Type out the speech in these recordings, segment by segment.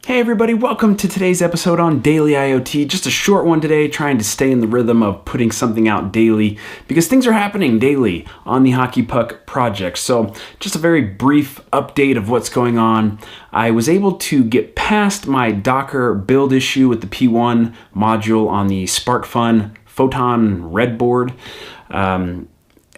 Hey everybody, welcome to today's episode on Daily IoT. Just a short one today, trying to stay in the rhythm of putting something out daily because things are happening daily on the Hockey Puck project. So just a very brief update of what's going on. I was able to get past my Docker build issue with the P1 module on the SparkFun Photon Red board.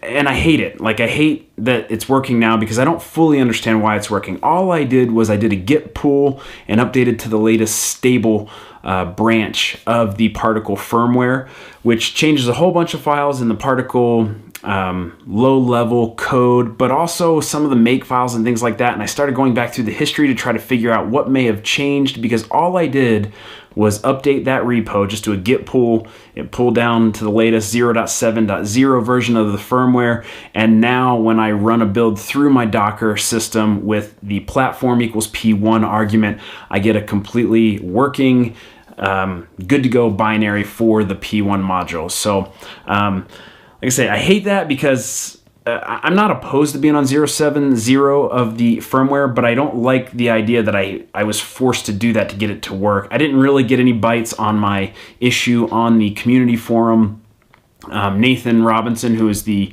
And I hate it. I hate that it's working now because I don't fully understand why it's working. All I did was I did a git pull and updated to the latest stable branch of the Particle firmware, which changes a whole bunch of files in the Particle low-level code, but also some of the make files and things like that. And I started going back through the history to try to figure out what may have changed, because all I did was update that repo, just do a git pull. It pulled down to the latest 0.7.0 version of the firmware. And now when I run a build through my Docker system with the platform equals P1 argument, I get a completely working, good to go binary for the P1 module. So, like I say, I hate that because I'm not opposed to being on 0.7.0 of the firmware, but I don't like the idea that I was forced to do that to get it to work. I didn't really get any bites on my issue on the community forum. Nathan Robinson, who is the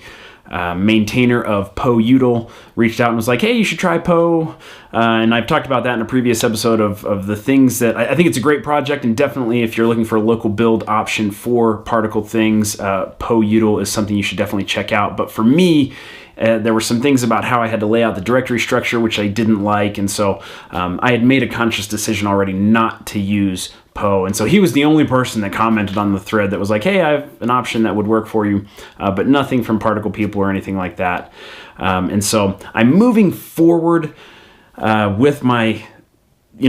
maintainer of PoUtil, reached out and was like, hey, you should try Po. And I've talked about that in a previous episode of the things that I think it's a great project, and definitely if you're looking for a local build option for Particle things, PoUtil is something you should definitely check out. But for me, there were some things about how I had to lay out the directory structure which I didn't like, and so I had made a conscious decision already not to use Po. And so he was the only person that commented on the thread that was like, hey, I have an option that would work for you, but nothing from Particle people or anything like that. And so I'm moving forward with my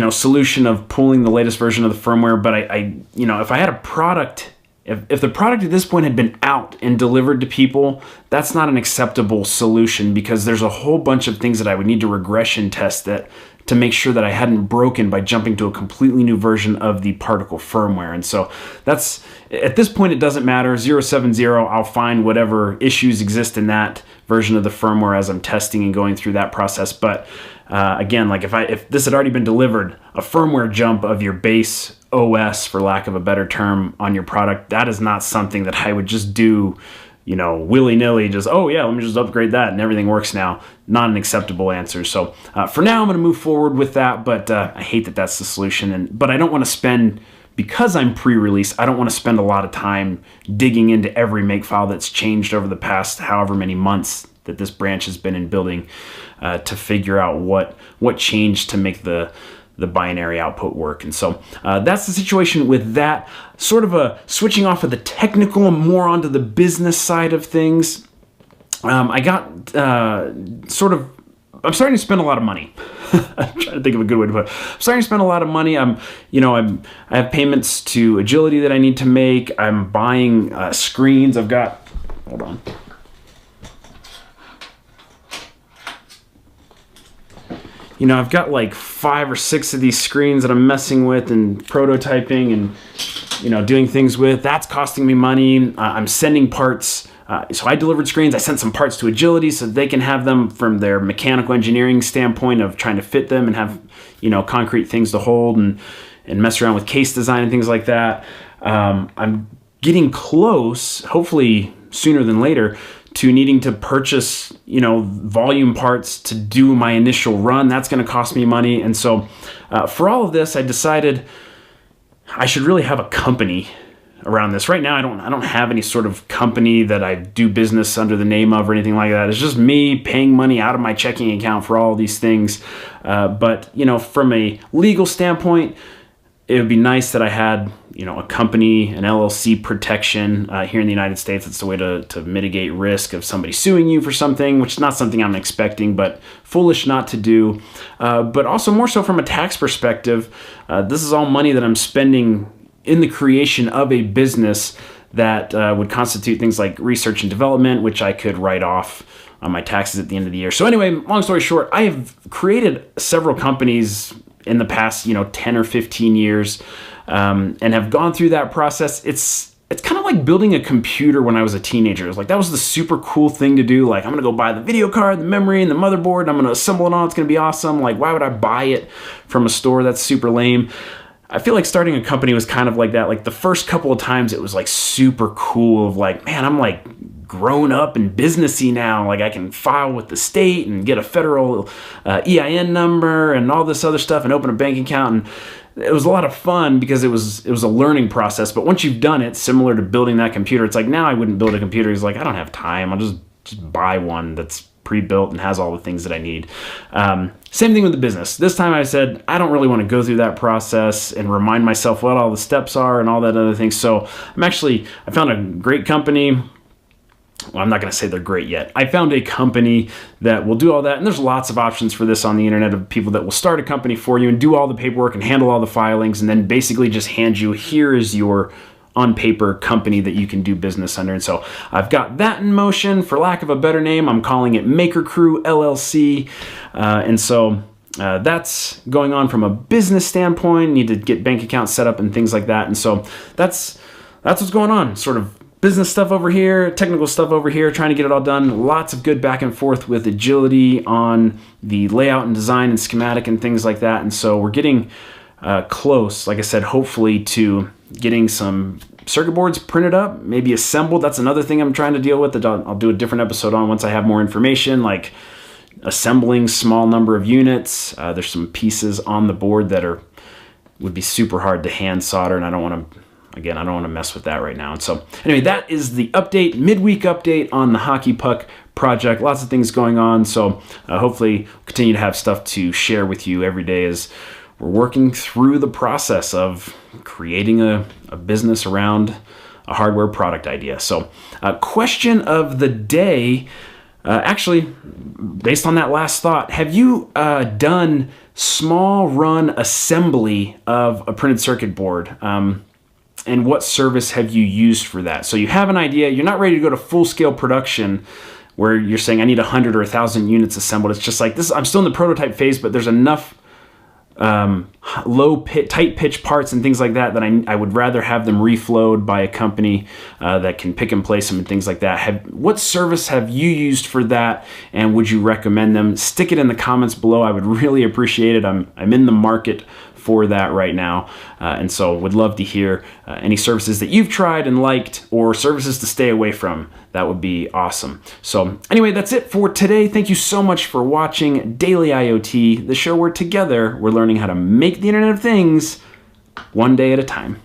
solution of pulling the latest version of the firmware. But I if I had a product, if the product at this point had been out and delivered to people, that's not an acceptable solution, because there's a whole bunch of things that I would need to regression test to make sure that I hadn't broken by jumping to a completely new version of the Particle firmware. And so that's, at this point, it doesn't matter. 0.7.0, I'll find whatever issues exist in that version of the firmware as I'm testing and going through that process. But again, if this had already been delivered, a firmware jump of your base OS, for lack of a better term, on your product, that is not something that I would just do willy-nilly, just, oh yeah, let me just upgrade that and everything works now. Not an acceptable answer. So for now, I'm going to move forward with that, but I hate that that's the solution. But I don't want to spend, because I'm pre-release, I don't want to spend a lot of time digging into every makefile that's changed over the past however many months that this branch has been in building to figure out what changed to make the binary output work. And so that's the situation with that. Sort of a switching off of the technical and more onto the business side of things. I got I'm starting to spend a lot of money. I'm trying to think of a good way to put it. I'm starting to spend a lot of money. I have payments to Agility that I need to make. I'm buying screens. Hold on. I've got like 5 or 6 of these screens that I'm messing with and prototyping and, doing things with. That's costing me money. I'm sending parts. So I delivered screens. I sent some parts to Agility so they can have them from their mechanical engineering standpoint of trying to fit them and have, concrete things to hold and mess around with case design and things like that. I'm getting close, hopefully sooner than later, to needing to purchase, volume parts to do my initial run. That's going to cost me money. And so for all of this, I decided I should really have a company around this. Right now, I don't have any sort of company that I do business under the name of or anything like that. It's just me paying money out of my checking account for all of these things. But, from a legal standpoint, it would be nice that I had, a company, an LLC protection here in the United States. It's the way to mitigate risk of somebody suing you for something, which is not something I'm expecting, but foolish not to do. But also more so from a tax perspective, this is all money that I'm spending in the creation of a business that would constitute things like research and development, which I could write off on my taxes at the end of the year. So anyway, long story short, I have created several companies in the past, 10 or 15 years, and have gone through that process. It's it's kind of like building a computer when I was a teenager. It was like, that was the super cool thing to do. Like, I'm gonna go buy the video card, the memory, and the motherboard, and I'm gonna assemble it all. It's gonna be awesome. Like, why would I buy it from a store? That's super lame. I feel like starting a company was kind of like that. Like the first couple of times it was like super cool of like, man, I'm like grown up and businessy now. Like I can file with the state and get a federal EIN number and all this other stuff and open a bank account. And it was a lot of fun because it was a learning process. But once you've done it, similar to building that computer, it's like now I wouldn't build a computer. It's like, I don't have time. I'll just buy one that's pre-built and has all the things that I need. Same thing with the business. This time I said, I don't really want to go through that process and remind myself what all the steps are and all that other things. So I found a great company. Well, I'm not going to say they're great yet. I found a company that will do all that. And there's lots of options for this on the internet of people that will start a company for you and do all the paperwork and handle all the filings and then basically just hand you, here is your on paper company that you can do business under. And so I've got that in motion. For lack of a better name, I'm calling it MakerCrew LLC. And so that's going on from a business standpoint. Need to get bank accounts set up and things like that. And so that's what's going on. Sort of business stuff over here, technical stuff over here, trying to get it all done. Lots of good back and forth with agility on the layout and design and schematic and things like that. And so we're getting close, like I said, hopefully to getting some circuit boards printed up, maybe assembled. That's another thing I'm trying to deal with that I'll do a different episode on once I have more information, like assembling small number of units. There's some pieces on the board that would be super hard to hand solder, and I don't want to mess with that right now. And so anyway, that is the update, midweek update on the Hockey Puck project. Lots of things going on. So hopefully we'll continue to have stuff to share with you every day as we're working through the process of creating a business around a hardware product idea. So question of the day, actually, based on that last thought, have you done small run assembly of a printed circuit board? And what service have you used for that? So you have an idea, you're not ready to go to full-scale production where you're saying I need 100 or 1,000 units assembled. It's just like this. I'm still in the prototype phase, but there's enough tight pitch parts and things like that I would rather have them reflowed by a company that can pick and place them and things like that. What service have you used for that, and would you recommend them? Stick it in the comments below. I would really appreciate it. I'm in the market for that right now, and so would love to hear any services that you've tried and liked, or services to stay away from. That would be awesome. So anyway, that's it for today. Thank you so much for watching Daily IoT, the show where together we're learning how to make the Internet of Things one day at a time.